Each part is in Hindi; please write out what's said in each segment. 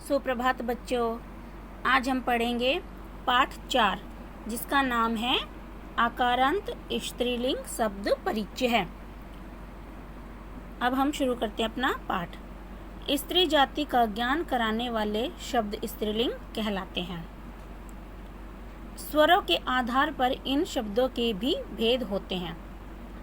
सुप्रभात बच्चों, आज हम पढ़ेंगे पाठ 4 जिसका नाम है आकारांत स्त्रीलिंग शब्द परिचय है। अब हम शुरू करते हैं अपना पाठ। स्त्री जाति का ज्ञान कराने वाले शब्द स्त्रीलिंग कहलाते हैं। स्वरों के आधार पर इन शब्दों के भी भेद होते हैं,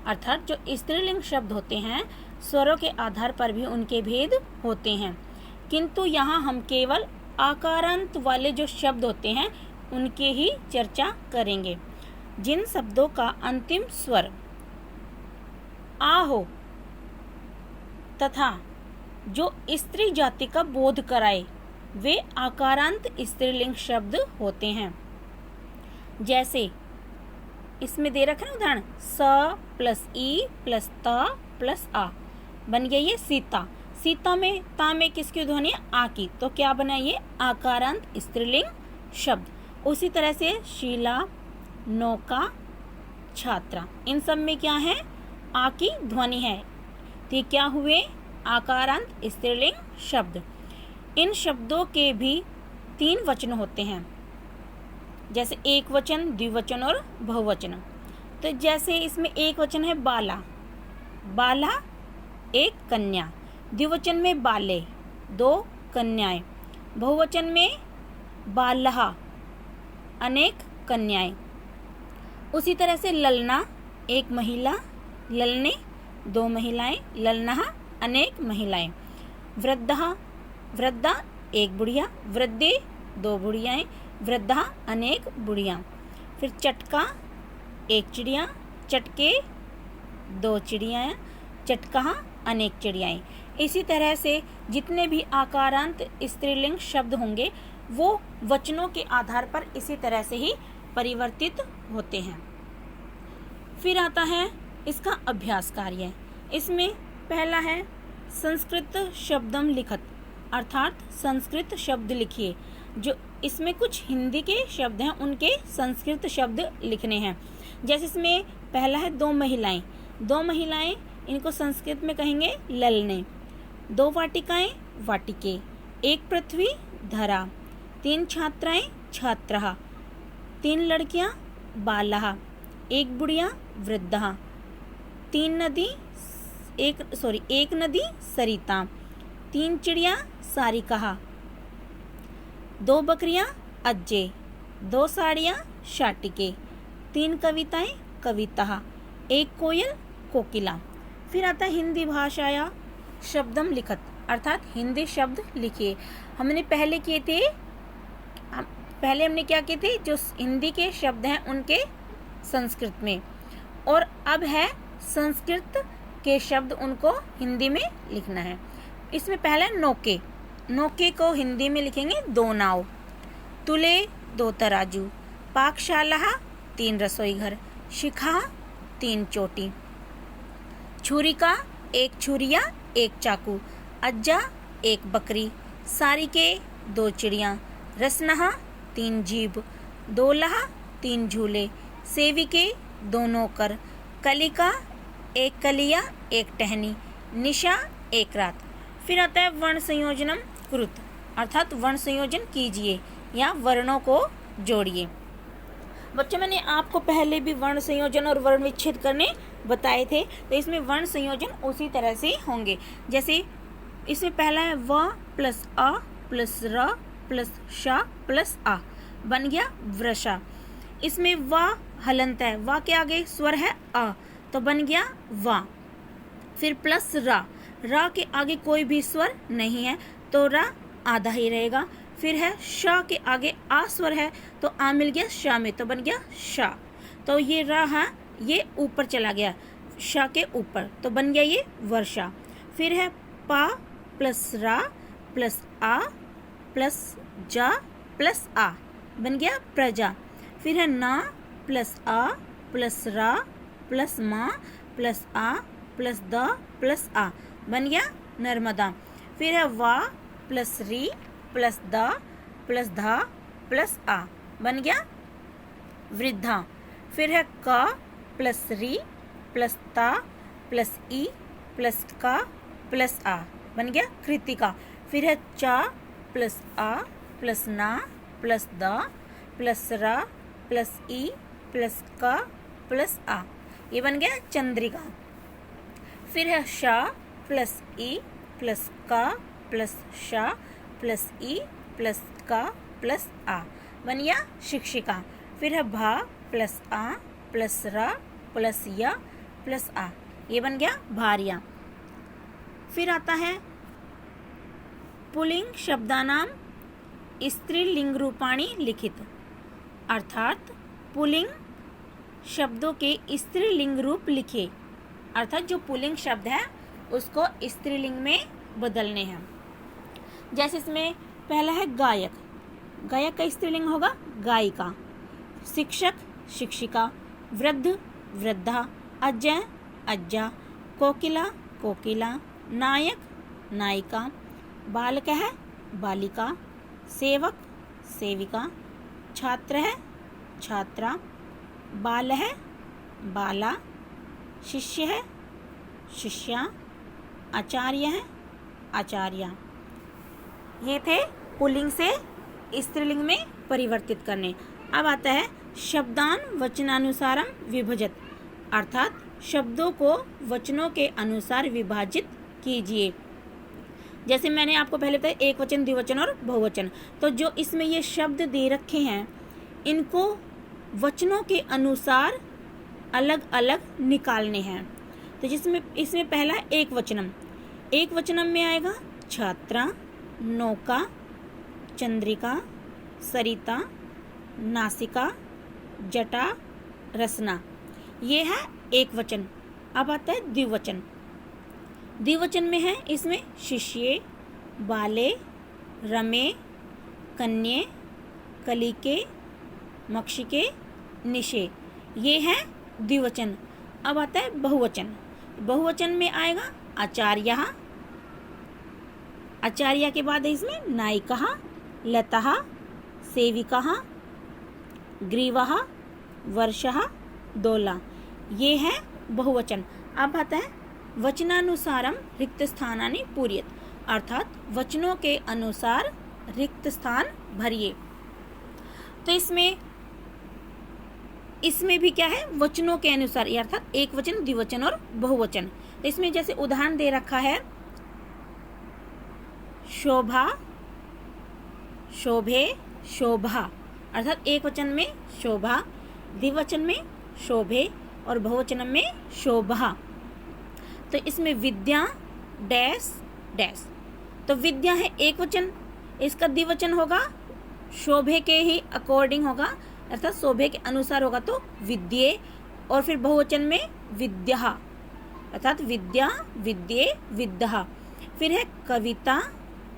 अर्थात जो स्त्रीलिंग शब्द होते हैं स्वरों के आधार पर भी उनके भेद होते हैं, किंतु यहाँ हम केवल आकारांत वाले जो शब्द होते हैं उनके ही चर्चा करेंगे। जिन शब्दों का अंतिम स्वर आ हो तथा जो स्त्री जाति का बोध कराए वे आकारांत स्त्रीलिंग शब्द होते हैं। जैसे इसमें दे रखा है ना उदाहरण, स प्लस ई प्लस त प्लस आ, बन गया ये सीता। सीता में ता में किसकी ध्वनि है? आ की, तो क्या बना ये आकारांत स्त्रीलिंग शब्द। उसी तरह से शीला, नौका, छात्रा, इन सब में क्या है? आ की ध्वनि है, तो ये क्या हुए? आकारांत स्त्रीलिंग शब्द। इन शब्दों के भी 3 वचन होते हैं, जैसे एक वचन, द्विवचन और बहुवचन। तो जैसे इसमें एक वचन है बाला, बाला एक कन्या, द्विवचन में बाले 2 कन्याएं, बहुवचन में बालहा अनेक कन्याएं। उसी तरह से ललना एक महिला, ललने 2 महिलाएं, ललनहा अनेक महिलाएं। वृद्धा, वृद्धा एक बुढ़िया, वृद्धे 2 बुढ़ियाएं, वृद्धा अनेक बुढ़िया। फिर चटका एक चिड़िया, चटके 2 चिड़ियाँ, चटकहा अनेक चिड़ियाएं। इसी तरह से जितने भी आकारांत स्त्रीलिंग शब्द होंगे वो वचनों के आधार पर इसी तरह से ही परिवर्तित होते हैं। फिर आता है इसका अभ्यास कार्य। इसमें पहला है संस्कृत शब्दम लिखत, अर्थात संस्कृत शब्द लिखिए। जो इसमें कुछ हिंदी के शब्द हैं उनके संस्कृत शब्द लिखने हैं। जैसे इसमें पहला है 2 महिलाएं, 2 महिलाएं इनको संस्कृत में कहेंगे ललने। 2 वाटिकाएं वाटिके, 1 पृथ्वी धरा, 3 छात्राएं छात्रहा, 3 लड़कियां बालहा, 1 बुढ़िया वृद्धा, 1 नदी सरिता, 3 चिड़िया सारिकहा, 2 बकरियां अज्जे, 2 साड़ियां शाटिके, 3 कविताएं कविता, 1 कोयल कोकिला। फिर आता है हिंदी भाषाया शब्दम लिखत, अर्थात हिंदी शब्द लिखिए। हमने पहले किए थे, पहले हमने क्या किए थे? जो हिंदी के शब्द हैं उनके संस्कृत में, और अब है संस्कृत के शब्द उनको हिंदी में लिखना है। इसमें पहला है नौके, नौके को हिंदी में लिखेंगे 2 नाव, तुले 2 तराजू, पाकशाला 3 रसोई घर, शिखा 3 चोटी, छुरिका 1 छुरिया 1 चाकू, अज्जा 1 बकरी, सारिके 2 चिड़िया, रसनहा 3 जीभ, दोलहा 3 झूले, सेविके 2 नौकर, कलिका 1 कलिया 1 टहनी, निशा 1 रात। फिर आता है वर्ण संयोजनम कृत, अर्थात वर्ण संयोजन कीजिए या वर्णों को जोड़िए। बच्चों मैंने आपको पहले भी वर्ण संयोजन और वर्ण विच्छेद करने बताए थे, तो इसमें वर्ण संयोजन उसी तरह से होंगे। जैसे इसमें पहला है व प्लस अ प्लस र प्लस शा प्लस आ, बन गया वृषा। इसमें व हलंत है, व के आगे स्वर है अ, तो बन गया वा। फिर प्लस रा, रा के आगे कोई भी स्वर नहीं है तो रा आधा ही रहेगा। फिर है शा के आगे आ स्वर है तो आ मिल गया शा में, तो बन गया शा। तो ये रा है ये ऊपर चला गया शा के ऊपर, तो बन गया ये वर्षा। फिर है पा प्लस रा प्लस आ प्लस जा प्लस आ, बन गया प्रजा। फिर है ना प्लस आ प्लस रा प्लस मा प्लस आ प्लस द प्लस आ, बन गया नर्मदा। फिर है वा प्लस री प्लस द प्लस धा प्लस आ, बन गया वृद्धा। फिर है का प्लस री प्लस ता प्लस ई प्लस का प्लस आ, बन गया कृतिका। फिर है चा प्लस आ प्लस ना प्लस द प्लस रा प्लस ई प्लस का प्लस आ, ये बन गया चंद्रिका। फिर है शा प्लस ई प्लस का प्लस शा प्लस ई प्लस का प्लस आ, बन गया शिक्षिका। फिर है भा प्लस आ प्लस रा प्लस या प्लस आ, ये बन गया भार्या। फिर आता है पुल्लिंग शब्दानाम स्त्रीलिंग रूपाणी लिखित, अर्थात पुल्लिंग शब्दों के स्त्रीलिंग रूप लिखे, अर्थात जो पुल्लिंग शब्द है उसको स्त्रीलिंग में बदलने हैं। जैसे इसमें पहला है गायक, गायक का स्त्रीलिंग होगा गायिका। शिक्षक शिक्षिका, वृद्ध वृद्धा, अजय अज्जा, कोकिला कोकिला, नायक नायिका, बालक है बालिका, सेवक सेविका, छात्र है छात्रा, बाल है बाला, शिष्य है शिष्या, आचार्य है आचार्या। ये थे पुल्लिंग से स्त्रीलिंग में परिवर्तित करने। अब आता है शब्दान वचनानुसारम विभजत, अर्थात शब्दों को वचनों के अनुसार विभाजित कीजिए। जैसे मैंने आपको पहले बताया एक वचन द्विवचन और बहुवचन, तो जो इसमें ये शब्द दे रखे हैं इनको वचनों के अनुसार अलग अलग निकालने हैं। तो जिसमें इसमें पहला है एक वचनम, एक वचनम में आएगा छात्रा, नौका, चंद्रिका, सरिता, नासिका, जटा, रसना, ये है एक वचन। अब आता है द्विवचन, द्विवचन में है इसमें शिष्ये, बाले, रमे, कन्ये, कलिके, मक्षिके, निशे, ये है द्विवचन। अब आता है बहुवचन, बहुवचन में आएगा आचार्य, आचार्य के बाद है इसमें नायिका, लता, सेविका, ग्रीवा, वर्षा, दोला, ये है बहुवचन। अब आता है वचनानुसारम रिक्त स्थानानि पूर्यत, अर्थात वचनों के अनुसार रिक्त स्थान भरिए। तो इसमें भी क्या है वचनों के अनुसार, अर्थात एक वचन द्विवचन और बहुवचन। तो इसमें जैसे उदाहरण दे रखा है शोभा, शोभे, शोभा, अर्थात एक वचन में शोभा, द्विवचन में शोभे और बहुवचन में शोभा। तो इसमें विद्या डैश डैश, तो विद्या है एक वचन, इसका द्विवचन होगा शोभे के ही अकॉर्डिंग होगा, अर्थात शोभे के अनुसार होगा तो विद्ये, और फिर बहुवचन में विद्या, अर्थात विद्या विद्ये विद्या। फिर है कविता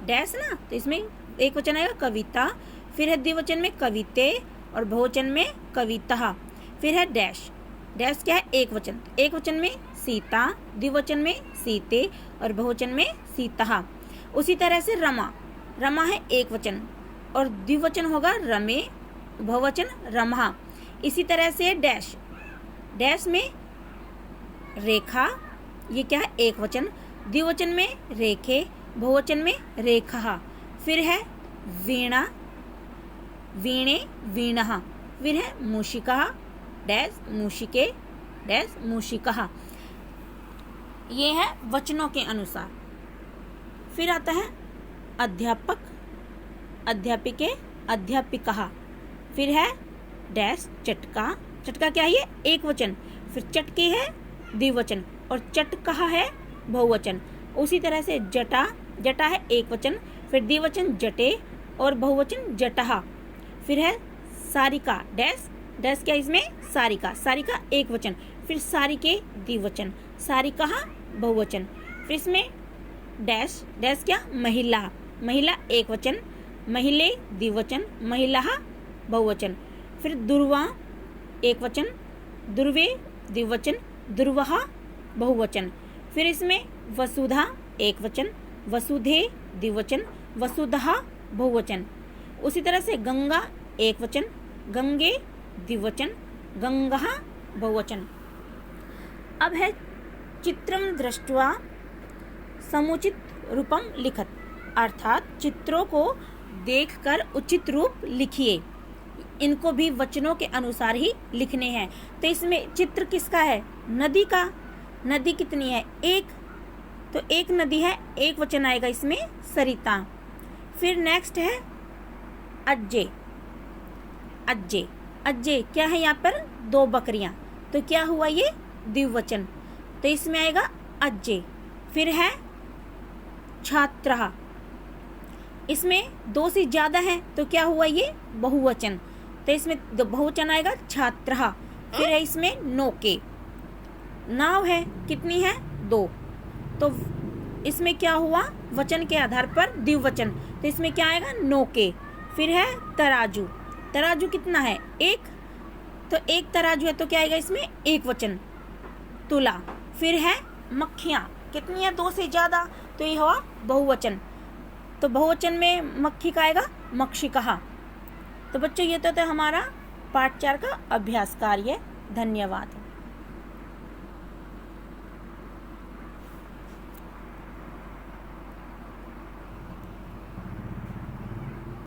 डैश ना, तो इसमें एक वचन आएगा कविता, फिर है द्विवचन में कविते और बहुवचन में कविता। फिर है डैश, डैश क्या है एक वचन, एक वचन में सीता, द्विवचन में सीते और बहुवचन में सीता। उसी तरह से रमा, रमा है एक वचन और द्विवचन होगा रमे, बहुवचन रमा। इसी तरह से डैश, डैश में रेखा, ये क्या है एक वचन, द्विवचन में रेखे, बहुवचन में रेखा। फिर है वीणा, वीणे वीणः। फिर है मूषिका डैश मूषिके डैश मूषिका, ये है वचनों के अनुसार। फिर आता है अध्यापक, अध्यापिके अध्यापिका। फिर है डैश चटका, चटका क्या है एक वचन, फिर चटके है द्विवचन और चटका है बहुवचन। उसी तरह से जटा, जटा है एक वचन, फिर द्विवचन जटे और बहुवचन जटहा। फिर है सारिका डैश, डैश क्या इसमें सारिका, सारिका एक वचन, फिर सारिके द्विवचन, सारिका बहुवचन। फिर इसमें डैश, डैश क्या महिला, महिला एक वचन, महिले द्विवचन, महिला बहुवचन। फिर दुर्वा एक वचन, दुर्वे द्विवचन, दुर्वहा बहुवचन। फिर इसमें वसुधा एक वचन, वसुधे द्विवचन, वसुधा बहुवचन। उसी तरह से गंगा एक वचन, गंगे द्विवचन, गंगा बहुवचन। अब है चित्रम दृष्ट्वा समुचित रूपम लिखत, अर्थात चित्रों को देखकर उचित रूप लिखिए। इनको भी वचनों के अनुसार ही लिखने हैं। तो इसमें चित्र किसका है? नदी का। नदी कितनी है? एक। तो एक नदी है, एक वचन आएगा इसमें सरिता। फिर नेक्स्ट है अज्जे। अज्जे अज्जे क्या है? यहाँ पर दो बकरियां, तो क्या हुआ ये? द्विवचन, तो इसमें आएगा अज्जे। फिर है छात्रः, इसमें दो से ज्यादा है, तो क्या हुआ ये? बहुवचन, तो इसमें बहुवचन आएगा छात्रः। फिर है इसमें नौके। नाव है, कितनी है? दो, तो इसमें क्या हुआ? वचन के आधार पर द्विवचन, तो इसमें क्या आएगा? नौके। फिर है तराजू। तराजू कितना है? एक, तो एक तराजू है, तो क्या आएगा इसमें? एक वचन, तुला। फिर है मक्खियाँ, कितनी है? दो से ज्यादा, तो ये हुआ बहुवचन, तो बहुवचन में मक्खी का आएगा मक्षिकः। तो बच्चों ये तो था हमारा पाठ 4 का अभ्यास कार्य। धन्यवाद।